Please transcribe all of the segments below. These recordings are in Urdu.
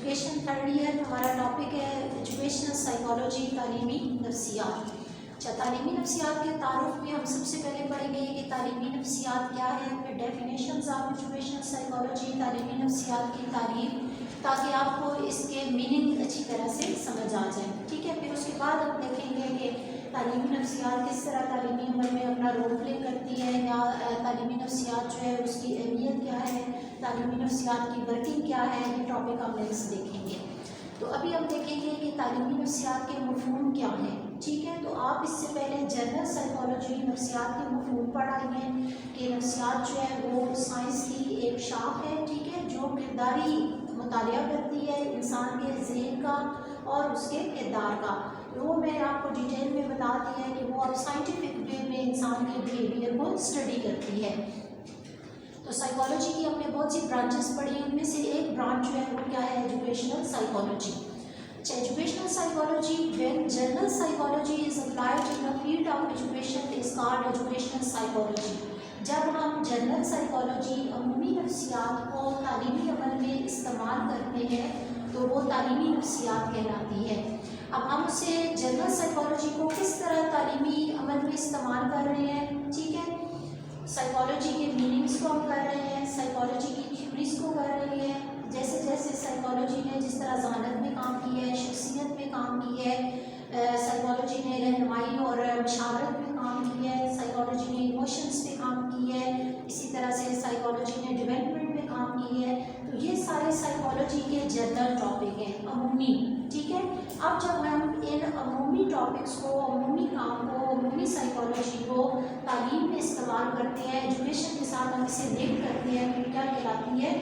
ایجوکیشن تھرڈ ایئر ہمارا ٹاپک ہے ایجوکیشنل سائیکالوجی، تعلیمی نفسیات۔ اچھا، تعلیمی نفسیات کے تعارف میں ہم سب سے پہلے پڑھیں گے کہ تعلیمی نفسیات کیا ہے، پھر ڈیفینیشنز آف ایجوکیشنل سائیکالوجی، تعلیمی نفسیات کی تعریف، تاکہ آپ کو اس کے میننگ اچھی طرح سے سمجھ آ جائیں، ٹھیک ہے۔ پھر اس کے بعد ہم دیکھیں گے کہ تعلیمی نفسیات کس طرح تعلیمی عمل میں اپنا رول پلے کرتی ہے، یا تعلیمی نفسیات جو ہے اس کی اہمیت کیا ہے، تعلیمی نفسیات کی ورکنگ کیا ہے، یہ ٹاپک ہم نیکسٹ دیکھیں گے۔ تو ابھی ہم دیکھیں گے کہ تعلیمی نفسیات کے مفہوم کیا ہیں، ٹھیک ہے۔ تو آپ اس سے پہلے جنرل سائیکالوجی، نفسیات کے مفہوم پڑھائی ہیں کہ نفسیات جو ہے وہ سائنس کی ایک شاخ ہے، ٹھیک ہے، جو کرداری مطالعہ کرتی ہے انسان کے ذہن کا اور اس کے کردار کا۔ وہ میں آپ کو ڈیٹیل میں بتاتی ہے کہ وہ اب سائنٹیفک وے میں انسان کے بیہیویئر کو اسٹڈی کرتی ہے۔ تو سائیکالوجی کی ہم نے بہت سی برانچز پڑھی ہیں، ان میں سے ایک برانچ جو ہے وہ کیا ہے، ایجوکیشنل سائیکالوجی۔ اچھا، educational psychology when general psychology is applied in the field of education is called educational psychology۔ جب ہم جنرل سائیکالوجی، عمومی نفسیات کو تعلیمی عمل میں استعمال کرتے ہیں تو وہ تعلیمی نفسیات کہلاتی ہے۔ اب ہم اسے جنرل سائیکالوجی کو کس طرح تعلیمی عمل میں استعمال کر رہے ہیں، ٹھیک ہے۔ سائیکالوجی کے میننگس کو ہم کر رہے ہیں، سائیکالوجی کی تھیوریز کو کر رہے ہیں، جیسے جیسے سائیکالوجی نے جس طرح ذہانت میں کام کی ہے، شخصیت میں کام کی ہے، سائیکالوجی نے رہنمائی اور مشاورت میں کام کی ہے، سائیکالوجی نے ایموشنس پہ کام کی ہے، اسی طرح سے سائیکالوجی نے ڈیولپمنٹ میں کام کی ہے۔ تو یہ سارے سائیکالوجی کے جنرل ٹاپک ہیں، عمومی، ٹھیک ہے۔ اب جب ہم ان عمومی ٹاپکس کو، عمومی کام کو، عمومی سائیکالوجی کو تعلیم میں استعمال کرتے ہیں، ایجوکیشن کے ساتھ ہم اسے لنک کرتے ہیں، پھر کیا کہلاتی ہے،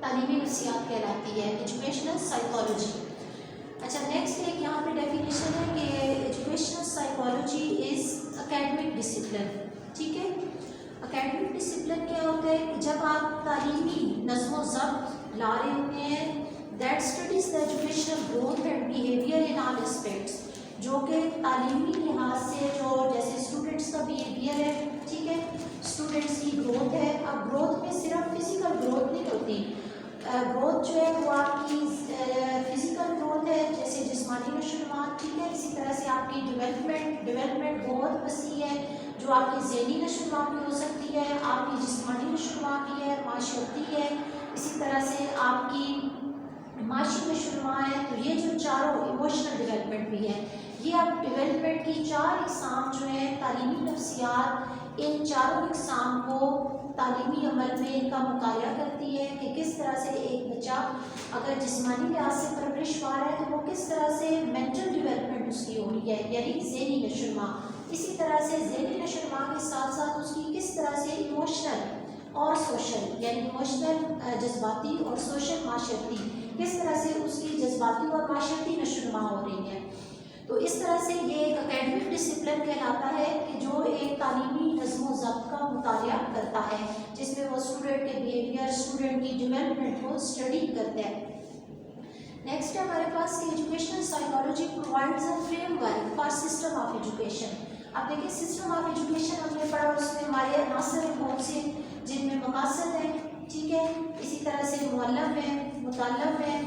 تعلیمی نفسیات کہلاتی ہے، ایجوکیشنل سائیکالوجی۔ اچھا، نیکسٹ ایک یہاں پہ ڈیفینیشن ہے کہ ایجوکیشنل سائیکالوجی از اکیڈمک ڈسپلن، ٹھیک ہے۔ اکیڈمک ڈسپلن کیا ہوتا ہے کہ جب آپ تعلیمی نظم و ضبط لا رہے ہوتے ہیں، that studies the educational growth and behaviour in all aspects, جو کہ تعلیمی لحاظ سے جو جیسے اسٹوڈنٹس کا بیہیویئر ہے، ٹھیک ہے، اسٹوڈنٹس کی گروتھ ہے۔ اب گروتھ میں صرف فزیکل گروتھ نہیں ہوتی، گروتھ جو ہے وہ آپ کی فزیکل گروتھ ہے، جیسے جسمانی نشوونما، ٹھیک ہے، اسی طرح سے آپ کی ڈیولپمنٹ بہت وسیع ہے، جو آپ کی ذہنی نشوونما بھی ہو سکتی ہے، آپ کی جسمانی نشوونما بھی ہے، معاشرتی ہے، اسی طرح سے آپ کی معاشی نشوونما ہے۔ تو یہ جو چاروں، ایموشنل ڈیولپمنٹ بھی ہے، یہ اب ڈیولپمنٹ کی چار اقسام جو ہیں تعلیمی نفسیات، ان چاروں اقسام کو تعلیمی عمل میں ان کا مطالعہ کرتی ہے کہ کس طرح سے ایک بچہ اگر جسمانی لحاظ سے پرورش پا رہا ہے تو وہ کس طرح سے مینٹل ڈیولپمنٹ اس کی ہو رہی ہے، یعنی ذہنی نشوونما، اسی طرح سے ذہنی نشوونما کے ساتھ ساتھ اس کی کس طرح سے ایموشنل اور سوشل، یعنی ایموشنل جذباتی اور سوشل معاشرتی، کس طرح سے اس کی جذباتی اور معاشرتی نشوونما ہو رہی ہے۔ تو اس طرح سے یہ ایک اکیڈمک ڈسپلن کہلاتا ہے کہ جو ایک تعلیمی نظم و ضبط کا مطالعہ کرتا ہے، جس میں وہ اسٹوڈنٹ کے بیہیویئر، اسٹوڈنٹ کی ڈیولپمنٹ کو اسٹڈی کرتا ہے۔ نیکسٹ ہے ہمارے پاس کہ educational psychology provides a frame work for system of education. اب دیکھیں سسٹم آف ایجوکیشن ہم نے پڑھا، اس میں ہمارے عناصر ہیں بہت سے، جن میں مقاصد ہیں، ٹھیک ہے، اسی طرح سے معلم ہے، مطالب ہے،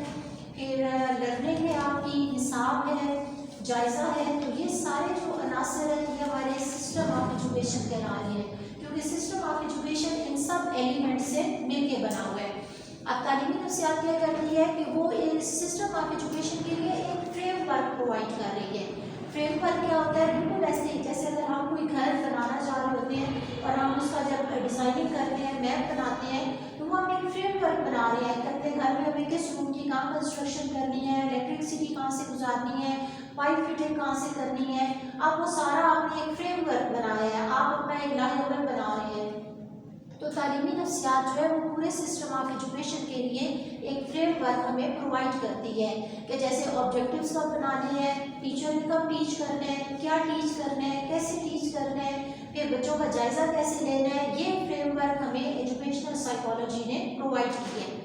پھر لرننگ ہے، آپ کی نصاب ہے، جائزہ ہے۔ تو یہ سارے جو عناصر ہیں یہ ہمارے سسٹم آف ایجوکیشن کہلا رہے ہیں، کیونکہ system of education in sub element سے مل کے بنا ہوا ہے۔ اب تعلیمی نفسیات کیا کرتی ہے کہ وہ اس سسٹم آف ایجوکیشن کے لیے ایک فریم ورک پرووائڈ کر رہی ہے۔ فریم ورک کیا ہوتا ہے، بالکل ایسے ہی جیسے اگر ہم کوئی گھر بنانا چاہ رہے ہوتے ہیں اور ہم اس کا جب ڈیزائننگ کرتے ہیں، میپ بناتے ہیں، تو وہ ہم ایک فریم ورک بنا رہے ہیں کہ اپنے گھر میں ہمیں کس روم کی کہاں کنسٹرکشن کرنی ہے، الیکٹرکسٹی کہاں سے گزارنی ہے، پائپ فٹنگ کہاں سے کرنی ہے۔ اب وہ سارا آپ نے ایک فریم ورک بنایا ہے، آپ اپنا ایک لاہ عمل بنا رہے ہیں۔ تو تعلیمی نفسیات جو ہے وہ پورے سسٹم آف ایجوکیشن کے لیے ایک فریم ورک ہمیں پرووائڈ کرتی ہے کہ جیسے آبجیکٹیوز کب بنانے ہیں، ٹیچر نے کب ٹیچ کرنا ہے، کیا ٹیچ کرنا ہے، کیسے ٹیچ کرنا ہے، پھر بچوں کا جائزہ کیسے لینا ہے، یہ فریم ورک ہمیں ایجوکیشنل سائیکالوجی نے پرووائڈ کی ہے۔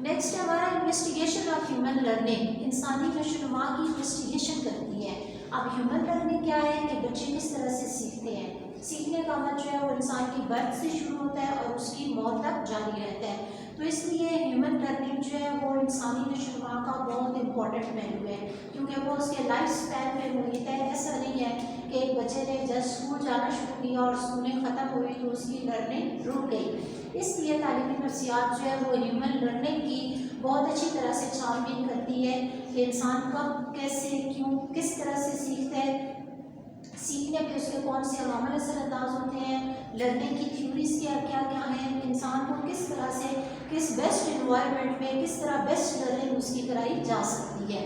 نیکسٹ ہمارا انویسٹیگیشن آف ہیومن لرننگ، انسانی نشوونما کی انویسٹیگیشن کرتی ہے۔ اب ہیومن لرننگ کیا ہے کہ بچے کس طرح سے سیکھتے ہیں، سیکھنے کا عمل جو ہے وہ انسان کی برتھ سے شروع ہوتا ہے اور اس کی موت تک جاری رہتا ہے۔ تو اس لیے ہیومن لرننگ جو ہے وہ انسانی کا بہت امپورٹنٹ ویلیو ہے، کیونکہ وہ اس کے لائف اسپین پہ محیط ہے۔ ایسا نہیں ہے کہ ایک بچے نے جب اسکول جانا شروع کیا اور اسکولیں ختم ہوئی تو اس کی لرننگ رک گئی۔ اس لیے تعلیمی نفسیات جو ہے وہ ہیومن لرننگ کی بہت اچھی طرح سے چھان بین کرتی ہے کہ انسان کب، کیسے، کیوں، کس طرح سے سیکھتا ہے، سیکھنے پہ اس کے کون سے عوامل اثر انداز ہوتے ہیں، لرننگ کی تھیوریز کیا کیا ہیں، انسان کو کس طرح سے، کس بیسٹ انوائرمنٹ میں کس طرح بیسٹ لرننگ اس کی کرائی جا سکتی ہے۔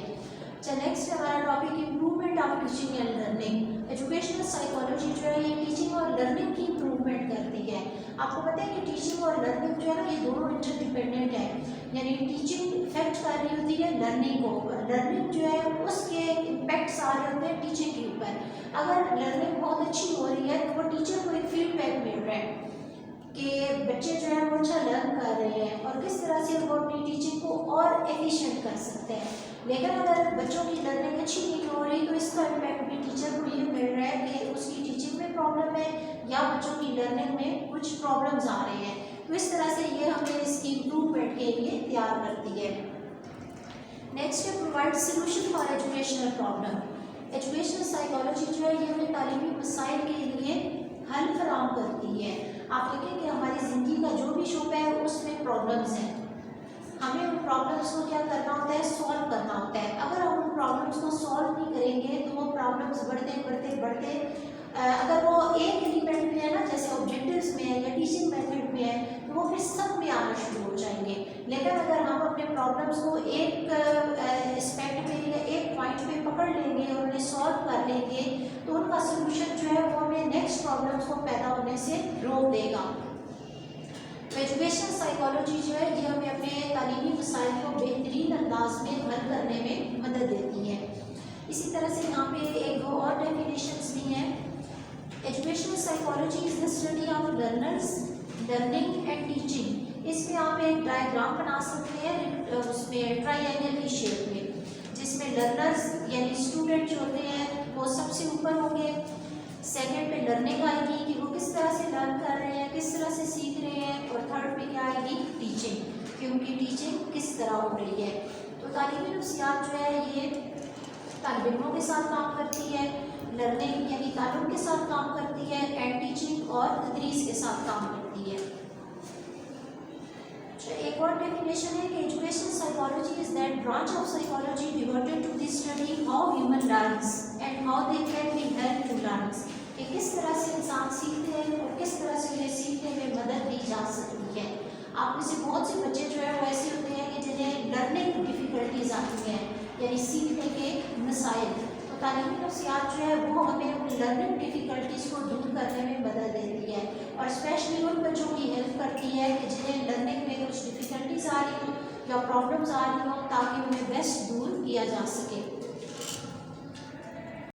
نیکسٹ ہمارا topic improvement of teaching and learning. Educational psychology جو ہے یہ ٹیچنگ اور لرننگ کی امپروومنٹ کرتی ہے۔ آپ کو پتہ ہے کہ ٹیچنگ اور لرننگ جو ہے نا یہ دونوں انٹر ڈیپینڈنٹ ہے، یعنی ٹیچنگ افیکٹ کر رہی ہوتی ہے لرننگ کو اوپر، لرننگ جو ہے اس کے امپیکٹس آ رہے ہوتے ہیں ٹیچنگ کے اوپر۔ اگر لرننگ بہت اچھی ہو رہی ہے تو وہ ٹیچر کو ایک فیڈ بیک مل رہا ہے کہ بچے جو ہے وہ اچھا لرن کر رہے ہیں اور کس طرح سے وہ اپنی ٹیچنگ کو اور ایفیشینٹ کر سکتے ہیں۔ لیکن اگر بچوں کی لرننگ اچھی نہیں ہو رہی تو اس کا امپیکٹ بھی ٹیچر کو یہ مل رہا ہے کہ اس کی ٹیچنگ میں پرابلم ہے یا بچوں کی لرننگ میں کچھ پرابلمز آ رہے ہیں، تو اس طرح سے یہ ہمیں اس کی امپروومنٹ کے لیے تیار کرتی ہے۔ نیکسٹ ہے provide solution for educational problem. Educational psychology جو ہے یہ ہمیں تعلیمی مسائل کے لیے حل فراہم کرتی ہے۔ آپ دیکھیں کہ ہماری زندگی کا جو بھی شعبہ ہے اس میں پرابلمز ہیں، ہمیں ان پرابلمس کو کیا کرنا ہوتا ہے، سالو کرنا ہوتا ہے۔ اگر ہم ان پرابلمس کو سالو نہیں کریں گے تو وہ پرابلمس بڑھتے اگر وہ ایک ایلیمنٹ میں ہے نا، جیسے آبجیکٹیوز میں ہے یا ٹیچنگ میتھڈ میں ہے تو وہ پھر سب میں آنا شروع ہو جائیں گے۔ لیکن اگر ہم اپنے پرابلمس کو ایک اسپیکٹ میں یا ایک پوائنٹ پہ پکڑ لیں گے اور انہیں سالو کر لیں گے تو ان کا سلوشن جو ہے وہ ہمیں نیکسٹ پرابلمس کو پیدا ہونے سے روک دے گا۔ تو ایجوکیشنل سائیکالوجی جو ہے یہ ہمیں اپنے تعلیمی مسائل کو بہترین انداز میں حل کرنے میں مدد دیتی ہے۔ اسی طرح سے یہاں پہ ایک دو اور ڈیفینیشنس بھی ہیں۔ Educational psychology is the study of learners, learning and teaching. اس میں آپ ایک ڈائیگرام بنا سکتے ہیں اس میں ٹرائی اینگل کی شیپ میں، جس میں لرنرز یعنی اسٹوڈنٹ جو ہوتے ہیں وہ سب سے اوپر ہوں گے، سیکنڈ پہ لرننگ آئے گی کہ وہ کس طرح سے لرن کر رہے ہیں، کس طرح سے سیکھ رہے ہیں، اور تھرڈ پہ کیا آئے گی، ٹیچنگ، کہ ان کی ٹیچنگ کس طرح ہو رہی ہے۔ تو تعلیمی نفسیات جو ہے یہ طالب علموں کے ساتھ کام کرتی ہے، لرننگ یعنی تعلم کے ساتھ کام کرتی ہے، اینڈ ٹیچنگ اور تدریس کے ساتھ کام کرتی ہے۔ ایک اور ڈیفینیشن ہے کہ educational psychology is that branch of psychology devoted to the study how human learns and how they can be help to learns, کہ کس طرح سے انسان سیکھتے ہیں اور کس طرح سے انہیں سیکھنے میں مدد دی جا سکتی ہے۔ آپ میں سے بہت سے بچے جو ہے وہ ایسے ہوتے ہیں کہ جنہیں لرننگ ڈیفیکلٹیز آتی ہیں، یعنی سیکھنے کے مسائل۔ تو تعلیمی نفسیات جو ہے وہ ہمیں ان لرننگ ڈیفیکلٹیز کو دور کرنے میں مدد دیتی ہے، اور اسپیشلی ان بچوں کی ہیلپ کرتی ہے کہ جنہیں لرننگ میں کچھ ڈیفیکلٹیز آ رہی ہوں یا پرابلمز آ رہی ہوں، تاکہ انہیں بیسٹ دور کیا جا سکے۔